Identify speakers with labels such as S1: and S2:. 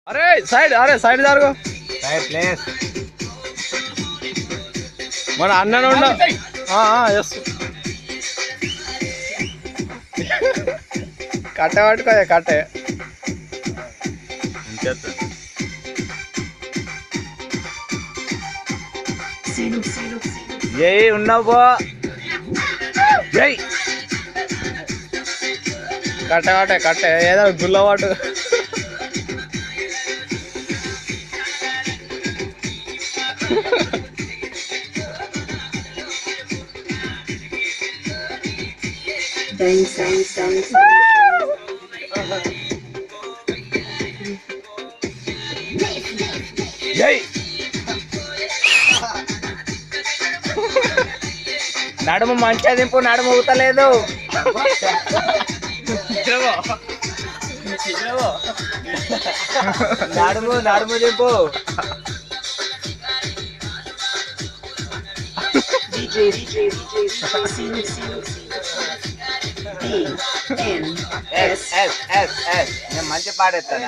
S1: అరే సైడ్ జరుగు
S2: ప్లేస్
S1: మన అన్నను ఎస్ కట్టే పట్టుకో కట్టే జై ఉన్నావు పో జై కట్టే ఏదో గుల్లవాటు జై నడుము మంచిగా దింపు నడుము ఊతలేదు నడుము దింపు మంచి పాడేస్తాను